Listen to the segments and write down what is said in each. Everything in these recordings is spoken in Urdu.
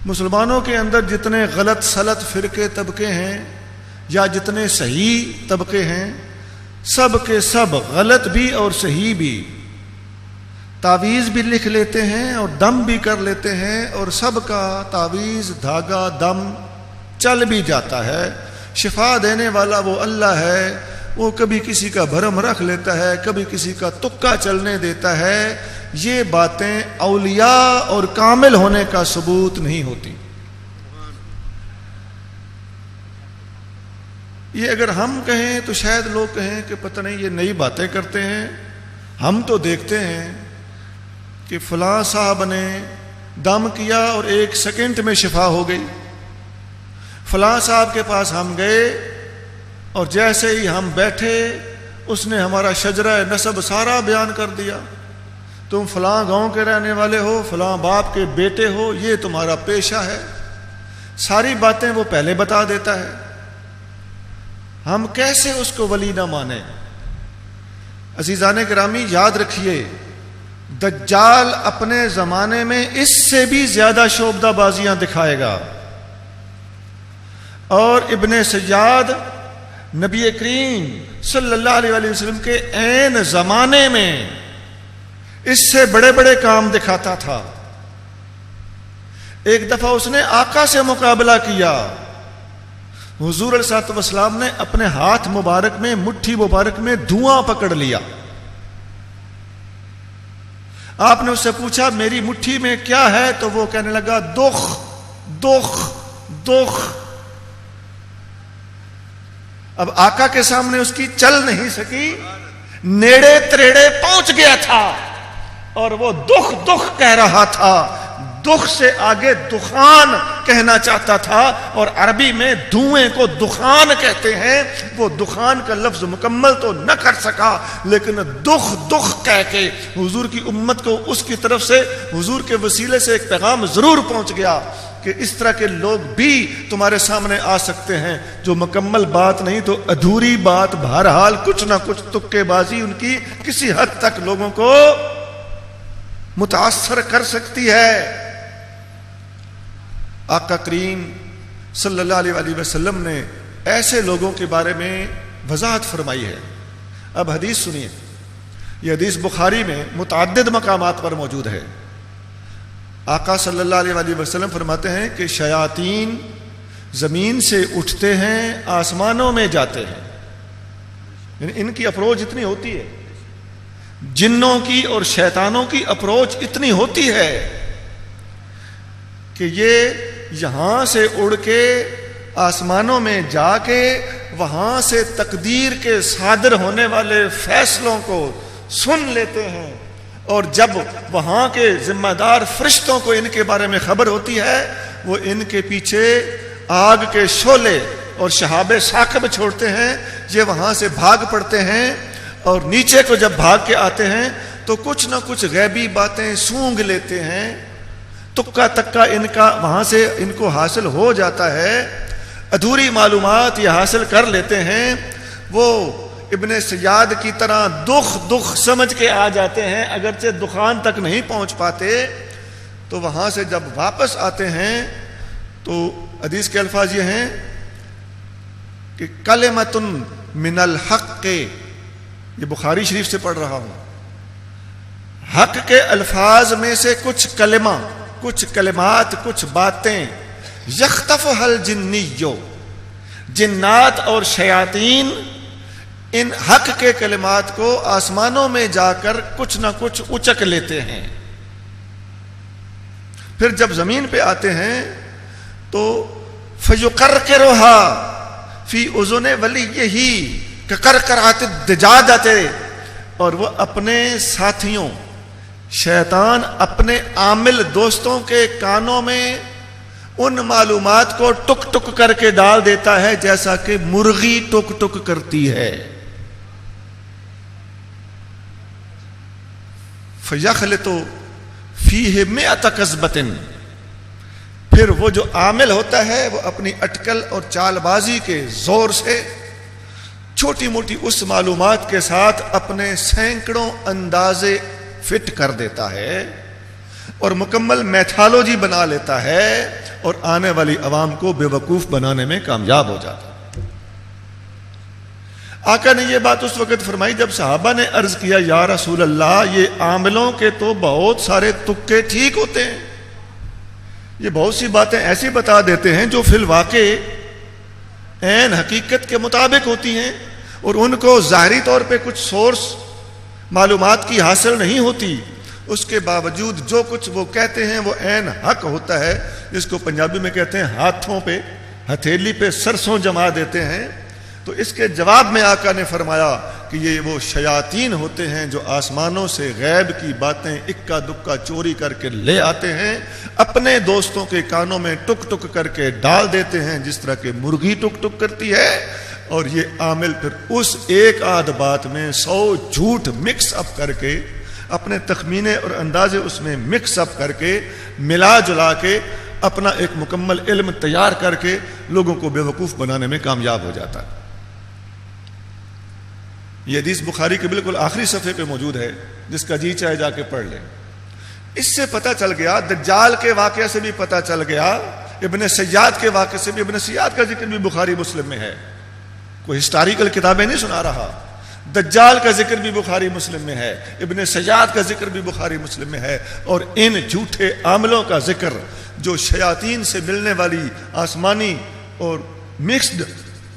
مسلمانوں کے اندر جتنے غلط سلط فرقے طبقے ہیں یا جتنے صحیح طبقے ہیں، سب کے سب غلط بھی اور صحیح بھی تعویذ بھی لکھ لیتے ہیں اور دم بھی کر لیتے ہیں، اور سب کا تعویذ دھاگا دم چل بھی جاتا ہے۔ شفا دینے والا وہ اللہ ہے، وہ کبھی کسی کا بھرم رکھ لیتا ہے، کبھی کسی کا تکا چلنے دیتا ہے۔ یہ باتیں اولیاء اور کامل ہونے کا ثبوت نہیں ہوتی۔ یہ اگر ہم کہیں تو شاید لوگ کہیں کہ پتہ نہیں یہ نئی باتیں کرتے ہیں، ہم تو دیکھتے ہیں کہ فلاں صاحب نے دم کیا اور 1 سیکنڈ میں شفا ہو گئی، فلاں صاحب کے پاس ہم گئے اور جیسے ہی ہم بیٹھے اس نے ہمارا شجرہ نسب سارا بیان کر دیا، تم فلاں گاؤں کے رہنے والے ہو، فلاں باپ کے بیٹے ہو، یہ تمہارا پیشہ ہے، ساری باتیں وہ پہلے بتا دیتا ہے۔ ہم کیسے اس کو ولی نہ مانیں؟ عزیزان گرامی یاد رکھیے، دجال اپنے زمانے میں اس سے بھی زیادہ شعبدہ بازیاں دکھائے گا، اور ابن سیاد نبی کریم صلی اللہ علیہ وسلم کے عین زمانے میں اس سے بڑے بڑے کام دکھاتا تھا۔ ایک دفعہ اس نے آقا سے مقابلہ کیا، حضور علیہ الصلوۃ والسلام نے اپنے ہاتھ مبارک میں، مٹھی مبارک میں دھواں پکڑ لیا۔ آپ نے اس سے پوچھا میری مٹھی میں کیا ہے؟ تو وہ کہنے لگا دخ دخ دخ۔ اب آقا کے سامنے اس کی چل نہیں سکی، نیڑے تریڑے پہنچ گیا تھا اور وہ دخ دخ کہہ رہا تھا، دخ سے آگے دخان کہنا چاہتا تھا، اور عربی میں دھوئیں کو دخان کہتے ہیں۔ وہ دخان کا لفظ مکمل تو نہ کر سکا، لیکن دخ دخ کہہ کے حضور کی امت کو اس کی طرف سے، حضور کے وسیلے سے ایک پیغام ضرور پہنچ گیا کہ اس طرح کے لوگ بھی تمہارے سامنے آ سکتے ہیں، جو مکمل بات نہیں تو ادھوری بات، بہرحال کچھ نہ کچھ تکے بازی ان کی کسی حد تک لوگوں کو متاثر کر سکتی ہے۔ آقا کریم صلی اللہ علیہ وسلم نے ایسے لوگوں کے بارے میں وضاحت فرمائی ہے۔ اب حدیث سنیے، یہ حدیث بخاری میں متعدد مقامات پر موجود ہے۔ آقا صلی اللہ علیہ وسلم فرماتے ہیں کہ شیاطین زمین سے اٹھتے ہیں، آسمانوں میں جاتے ہیں، یعنی ان کی اپروچ اتنی ہوتی ہے، جنوں کی اور شیطانوں کی اپروچ اتنی ہوتی ہے کہ یہ یہاں سے اڑ کے آسمانوں میں جا کے وہاں سے تقدیر کے صادر ہونے والے فیصلوں کو سن لیتے ہیں، اور جب وہاں کے ذمہ دار فرشتوں کو ان کے بارے میں خبر ہوتی ہے، وہ ان کے پیچھے آگ کے شعلے اور شہاب ثاقب چھوڑتے ہیں، یہ وہاں سے بھاگ پڑتے ہیں، اور نیچے کو جب بھاگ کے آتے ہیں تو کچھ نہ کچھ غیبی باتیں سونگ لیتے ہیں، تکا تکا ان کا وہاں سے ان کو حاصل ہو جاتا ہے، ادھوری معلومات یہ حاصل کر لیتے ہیں، وہ ابن سیاد کی طرح دکھ دکھ سمجھ کے آ جاتے ہیں، اگرچہ دخان تک نہیں پہنچ پاتے، تو وہاں سے جب واپس آتے ہیں تو حدیث کے الفاظ یہ ہیں کہ کلمۃ من الحق، یہ بخاری شریف سے پڑھ رہا ہوں، حق کے الفاظ میں سے کچھ کلمہ، کچھ کلمات، کچھ باتیں، یختفھا الجنیو، جنات اور شیاطین ان حق کے کلمات کو آسمانوں میں جا کر کچھ نہ کچھ اچک لیتے ہیں، پھر جب زمین پہ آتے ہیں تو فیقرقرھا فی اذن ولیہ کقرقرۃ الدجاجۃ، اور وہ اپنے ساتھیوں، شیطان اپنے عامل دوستوں کے کانوں میں ان معلومات کو ٹک ٹک کر کے ڈال دیتا ہے جیسا کہ مرغی ٹک ٹک کرتی ہے۔ فَيَخْلِطُ فِيهِ مِئَةَ كَذْبَةٍ، پھر وہ جو عامل ہوتا ہے وہ اپنی اٹکل اور چال بازی کے زور سے چھوٹی موٹی اس معلومات کے ساتھ اپنے سینکڑوں اندازے فٹ کر دیتا ہے۔ اور مکمل میتھالوجی بنا لیتا ہے اور آنے والی عوام کو بے وقوف بنانے میں کامیاب ہو جاتا ہے۔ آقا نے یہ بات اس وقت فرمائی جب صحابہ نے عرض کیا یا رسول اللہ یہ عاملوں کے تو بہت سارے تکے ٹھیک ہوتے ہیں، یہ بہت سی باتیں ایسی بتا دیتے ہیں جو فی الواقع عین حقیقت کے مطابق ہوتی ہیں اور ان کو ظاہری طور پہ کچھ سورس معلومات کی حاصل نہیں ہوتی، اس کے باوجود جو کچھ وہ کہتے ہیں وہ عین حق ہوتا ہے، جس کو پنجابی میں کہتے ہیں ہاتھوں پہ ہتھیلی پہ سرسوں جما دیتے ہیں۔ تو اس کے جواب میں آقا نے فرمایا کہ یہ وہ شیاطین ہوتے ہیں جو آسمانوں سے غیب کی باتیں اکا دکا چوری کر کے لے آتے ہیں، اپنے دوستوں کے کانوں میں ٹک ٹک کر کے ڈال دیتے ہیں جس طرح کہ مرغی ٹک ٹک کرتی ہے، اور یہ عامل پھر اس ایک آدھ بات میں 100 جھوٹ مکس اپ کر کے اپنے تخمینے اور اندازے اس میں مکس اپ کر کے ملا جلا کے اپنا ایک مکمل علم تیار کر کے لوگوں کو بے وقوف بنانے میں کامیاب ہو جاتا ہے۔ یہ حدیث بخاری کے بالکل آخری صفحے پہ موجود ہے، جس کا جی چاہے جا کے پڑھ لیں۔ اس سے پتہ چل گیا، دجال کے واقعے سے بھی پتہ چل گیا، ابن سیاد کے واقعے سے بھی، ابن سیاد کا ذکر بھی بخاری مسلم میں ہے، کوئی ہسٹوریکل کتابیں نہیں سنا رہا، دجال کا ذکر بھی بخاری مسلم میں ہے، ابن سیاد کا ذکر بھی بخاری مسلم میں ہے، اور ان جھوٹے عاملوں کا ذکر جو شیاطین سے ملنے والی آسمانی اور مکسڈ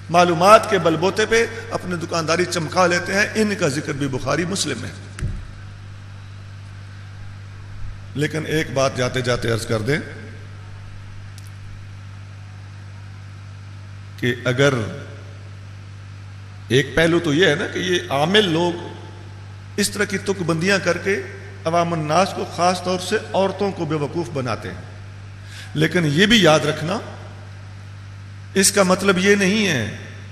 معلومات کے بل بوتے پہ اپنے دکانداری چمکا لیتے ہیں، ان کا ذکر بھی بخاری مسلم میں ہے۔ لیکن ایک بات جاتے جاتے عرض کر دیں کہ اگر ایک پہلو تو یہ ہے نا کہ یہ عامل لوگ اس طرح کی تک بندیاں کر کے عوام الناس کو، خاص طور سے عورتوں کو بے وقوف بناتے ہیں، لیکن یہ بھی یاد رکھنا اس کا مطلب یہ نہیں ہے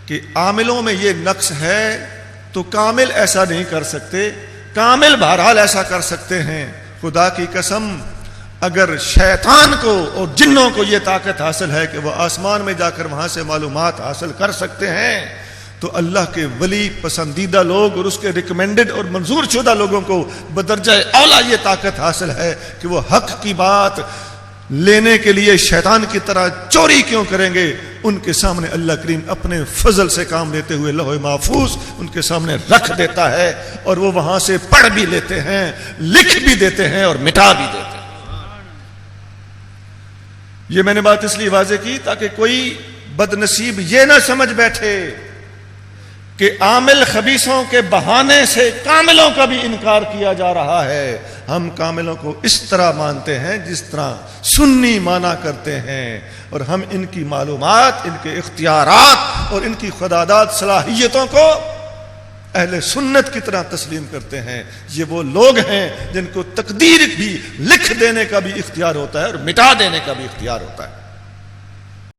کہ عاملوں میں یہ نقص ہے تو کامل ایسا نہیں کر سکتے، کامل بہرحال ایسا کر سکتے ہیں۔ خدا کی قسم اگر شیطان کو اور جنوں کو یہ طاقت حاصل ہے کہ وہ آسمان میں جا کر وہاں سے معلومات حاصل کر سکتے ہیں، تو اللہ کے ولی پسندیدہ لوگ اور اس کے ریکمینڈڈ اور منظور شدہ لوگوں کو بدرجہ اولا یہ طاقت حاصل ہے کہ وہ حق کی بات لینے کے لیے شیطان کی طرح چوری کیوں کریں گے؟ ان کے سامنے اللہ کریم اپنے فضل سے کام لیتے ہوئے لوح محفوظ ان کے سامنے رکھ دیتا ہے، اور وہ وہاں سے پڑھ بھی لیتے ہیں، لکھ بھی دیتے ہیں اور مٹا بھی دیتے ہیں۔ یہ میں نے بات اس لیے واضح کی تاکہ کوئی بد نصیب یہ نہ سمجھ بیٹھے کہ عامل خبیثوں کے بہانے سے کاملوں کا بھی انکار کیا جا رہا ہے۔ ہم کاملوں کو اس طرح مانتے ہیں جس طرح سنی مانا کرتے ہیں، اور ہم ان کی معلومات، ان کے اختیارات اور ان کی خدادات صلاحیتوں کو اہل سنت کی طرح تسلیم کرتے ہیں۔ یہ وہ لوگ ہیں جن کو تقدیر بھی لکھ دینے کا بھی اختیار ہوتا ہے اور مٹا دینے کا بھی اختیار ہوتا ہے۔